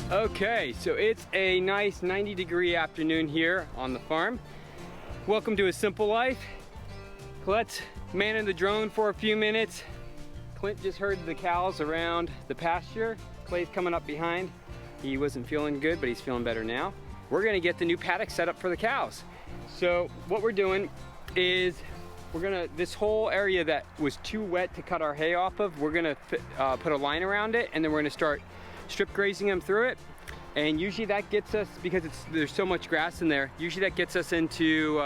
Okay, so it's a nice 90-degree afternoon here on the farm. Welcome to A Simple Life. Colette's manning the drone for a few minutes. Clint just herded the cows around the pasture. Clay's coming up behind. He wasn't feeling good, but he's feeling better now. We're gonna get the new paddock set up for the cows. So what we're doing is this whole area that was too wet to cut our hay off of, we're gonna put a line around it, and then we're gonna start strip grazing them through it. And usually that gets us, because there's so much grass in there, usually that gets us into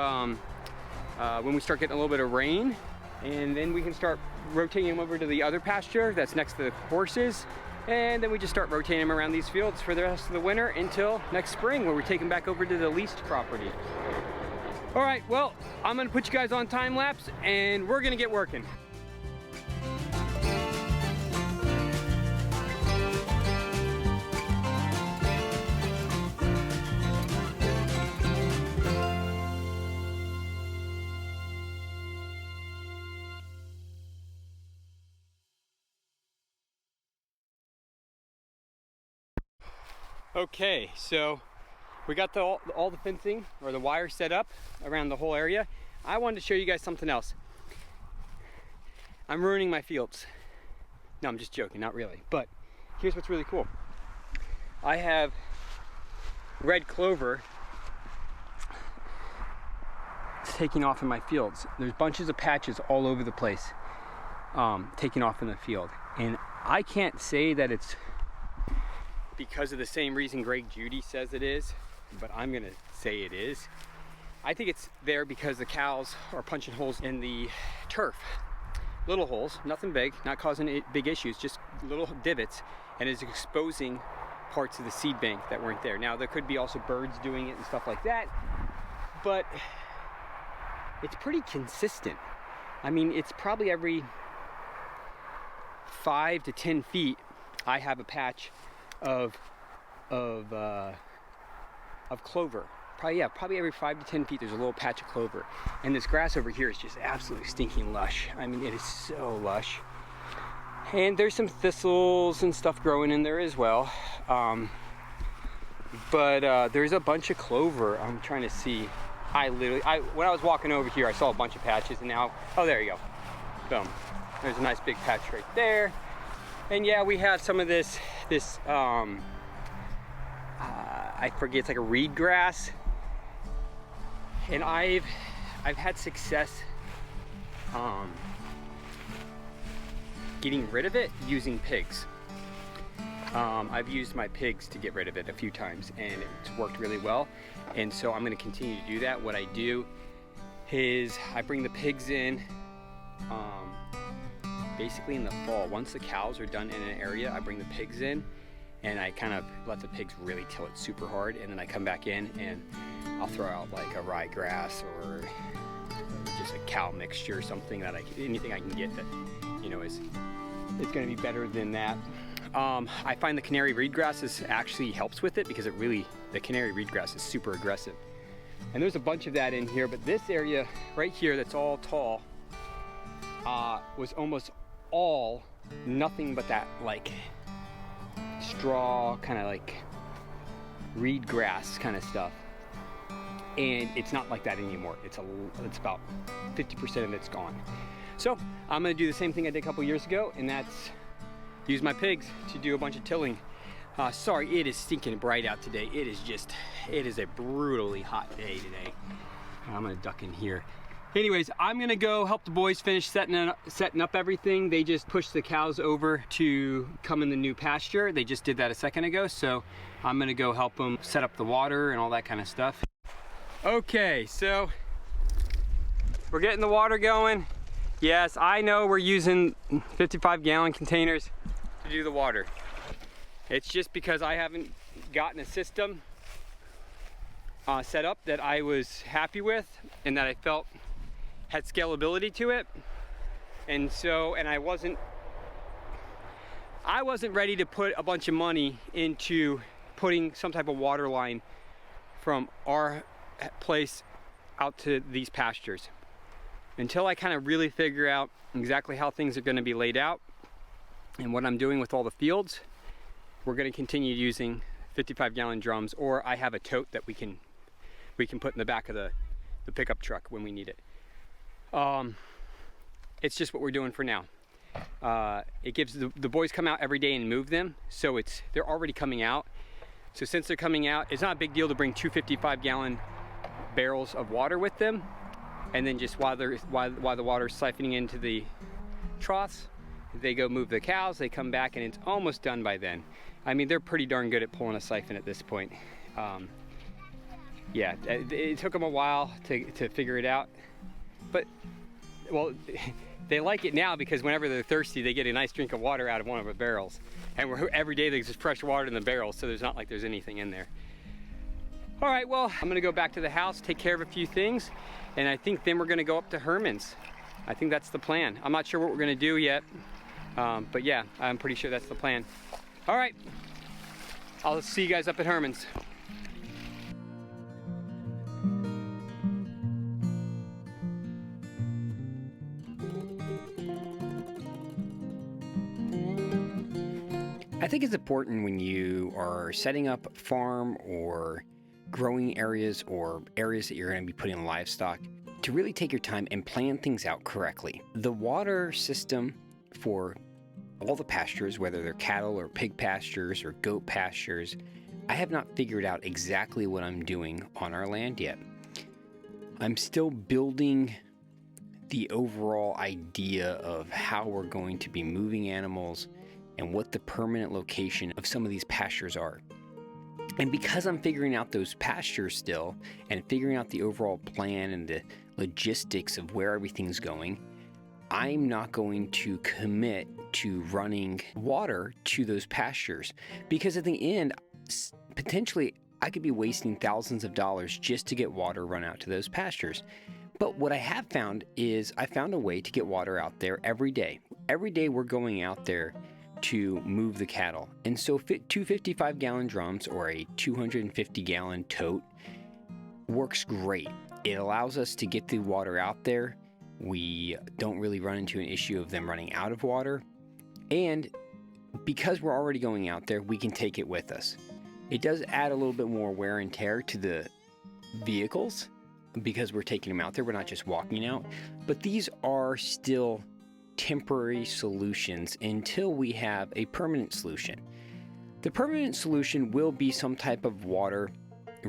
when we start getting a little bit of rain, and then we can start rotating them over to the other pasture that's next to the horses, and then we just start rotating them around these fields for the rest of the winter until next spring, where we take them back over to the leased property. All right, well, I'm gonna put you guys on time lapse and we're gonna get working. Okay, so we got all the fencing or the wire set up around the whole area. I wanted to show you guys something else. I'm ruining my fields. No, I'm just joking, not really. But here's what's really cool. I have red clover taking off in my fields. There's bunches of patches all over the place taking off in the field. And I can't say that it's because of the same reason Greg Judy says it is, but I'm gonna say it is. I think it's there because the cows are punching holes in the turf. Little holes, nothing big, not causing big issues, just little divots, and is exposing parts of the seed bank that weren't there. Now, there could be also birds doing it and stuff like that, but it's pretty consistent. I mean, it's probably every 5 to 10 feet, I have a patch of clover. Probably every 5 to 10 feet there's a little patch of clover. And this grass over here is just absolutely stinking lush. I mean, it is so lush. And there's some thistles and stuff growing in there as well. But there's a bunch of clover. I'm trying to see. When I was walking over here, I saw a bunch of patches, and now, oh, there you go. Boom. There's a nice big patch right there. And yeah, we have some of this I forget, it's like a reed grass, and I've had success getting rid of it using pigs. I've used my pigs to get rid of it a few times, and it's worked really well, and so I'm going to continue to do that. What I do is I bring the pigs in basically in the fall. Once the cows are done in an area, I bring the pigs in, and I kind of let the pigs really till it super hard, and then I come back in and I'll throw out like a ryegrass or just a cow mixture or something, anything I can get that, you know, is going to be better than that. I find the canary reedgrass actually helps with it, because the canary reedgrass is super aggressive. And there's a bunch of that in here, but this area right here that's all tall was almost all nothing but that like straw, kind of like reed grass kind of stuff, and it's not like that anymore. It's about 50% of it's gone. So I'm gonna do the same thing I did a couple years ago, and that's use my pigs to do a bunch of tilling. Sorry, it is stinking bright out today. It is a brutally hot day today. I'm gonna duck in here. Anyways, I'm gonna go help the boys finish setting up everything. They just pushed the cows over to come in the new pasture. They just did that a second ago, so I'm gonna go help them set up the water and all that kind of stuff. Okay, so we're getting the water going. Yes, I know we're using 55-gallon containers to do the water. It's just because I haven't gotten a system set up that I was happy with and that I felt had scalability to it, and I wasn't ready to put a bunch of money into putting some type of water line from our place out to these pastures until I kind of really figure out exactly how things are going to be laid out and what I'm doing with all the fields. We're going to continue using 55-gallon drums, or I have a tote that we can put in the back of the pickup truck when we need it. It's just what we're doing for now. It gives the boys come out every day and move them, so they're already coming out. So since they're coming out, it's not a big deal to bring 2 55-gallon barrels of water with them, and then just while the water's siphoning into the troughs, they go move the cows, they come back, and it's almost done by then. I mean, they're pretty darn good at pulling a siphon at this point. Yeah, it took them a while to figure it out, but, well, they like it now because whenever they're thirsty, they get a nice drink of water out of one of the barrels. And every day there's just fresh water in the barrels, so there's not like there's anything in there. All right, well, I'm gonna go back to the house, take care of a few things, and I think then we're gonna go up to Herman's. I think that's the plan. I'm not sure what we're gonna do yet, but yeah, I'm pretty sure that's the plan. All right, I'll see you guys up at Herman's. I think it's important when you are setting up a farm or growing areas or areas that you're going to be putting livestock to really take your time and plan things out correctly. The water system for all the pastures, whether they're cattle or pig pastures or goat pastures, I have not figured out exactly what I'm doing on our land yet. I'm still building the overall idea of how we're going to be moving animals and what the permanent location of some of these pastures are. And because I'm figuring out those pastures still and figuring out the overall plan and the logistics of where everything's going, I'm not going to commit to running water to those pastures, because at the end, potentially I could be wasting thousands of dollars just to get water run out to those pastures. But what I have found is I found a way to get water out there every day. Every day we're going out there to move the cattle. And so 2 55-gallon drums or a 250-gallon tote works great. It allows us to get the water out there. We don't really run into an issue of them running out of water. And because we're already going out there, we can take it with us. It does add a little bit more wear and tear to the vehicles because we're taking them out there. We're not just walking out. But these are still temporary solutions until we have a permanent solution. The permanent solution will be some type of water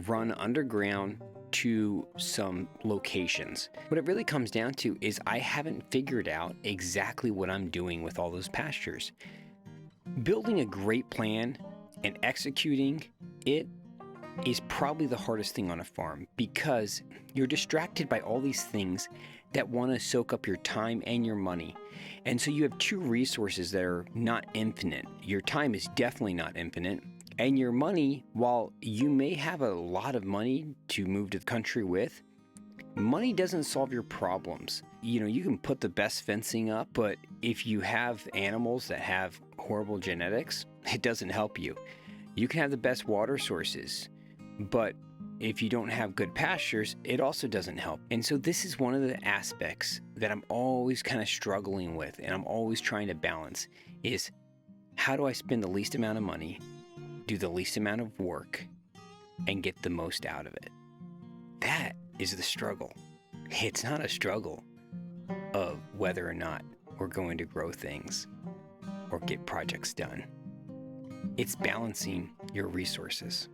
run underground to some locations. What it really comes down to is I haven't figured out exactly what I'm doing with all those pastures. Building a great plan and executing it is probably the hardest thing on a farm, because you're distracted by all these things that want to soak up your time and your money. And so you have two resources that are not infinite. Your time is definitely not infinite. And your money, while you may have a lot of money to move to the country with, money doesn't solve your problems. You know, you can put the best fencing up, but if you have animals that have horrible genetics, it doesn't help you. You can have the best water sources, but if you don't have good pastures, it also doesn't help. And so this is one of the aspects that I'm always kind of struggling with, and I'm always trying to balance, is how do I spend the least amount of money, do the least amount of work, and get the most out of it? That is the struggle. It's not a struggle of whether or not we're going to grow things or get projects done. It's balancing your resources.